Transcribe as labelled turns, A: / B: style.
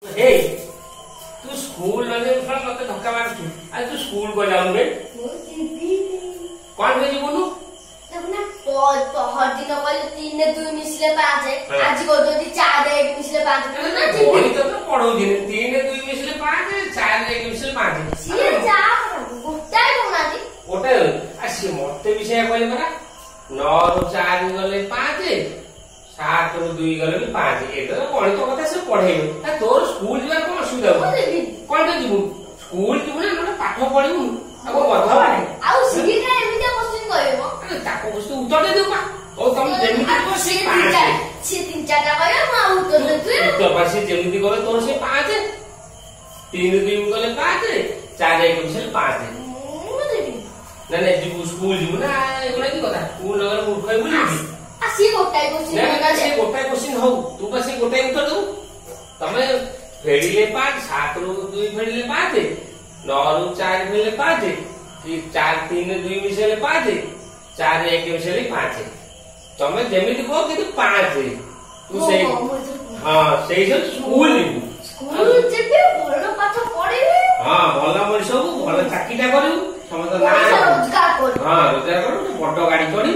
A: हे तू स्कूल लगे उठा मत धक्का मार तू आज तू स्कूल को जाऊं बे कौन भेजी बोलू
B: तब ना पहर दिन कहले 3 ने 2 मिसले 5 है आज को जदी 4 1 मिसले 5 ना
A: बोली तो पढ़ो दिन 3 ने 2 मिसले 5 4 ने 1 मिसले 5
B: सिए जा गोटाई कोनादी
A: ओटे आसी मते विषय कहले परा 9 रो 4 गले 5 7 रो 2 गले भी 5 ए तो गणित कथा से पढ़ेबे आ तोर स्कूल जीवा कोन असुविधा कोन पे जीवु स्कूल जीवु ना मतलब पाठ पढिबु अब बधा पड़े
B: आउ सिए का एमिता क्वेश्चन कहबो
A: अरे ताको कुछ उत्तर दे देबा ओ तुम जेमिति को से 5
B: से 3 4टा कहबो आ उत्तर दे तू
A: तो पासे जेमिति कहबे तोर से 5 3 2 गले 5 4 1 मिसले 5 ना ना जीवु स्कूल जीवु ना एगुला की कथा स्कूल नगर मूर्ख है बोली
B: आसी गोटाई क्वेश्चन
A: ना से गोटाई क्वेश्चन हो तू पासे गोटाई उत्तर दो तमे फेडिले 5 7 रो 2 फेडिले 5 9 रो 4 फेडिले 5 कि 4 3 2 मिसले 5 4 1 मिसले 5 तमे जेमिति को कि 5 तू से हां सेही सब स्कूल
B: स्कूल जेबे भलो पाठ पढिबे
A: हां भलो मनिष हो भलो चाकीटा करू समझ ना
B: रोजगार कर
A: हां रोजगार करू बड़ गाड़ी चढ़ी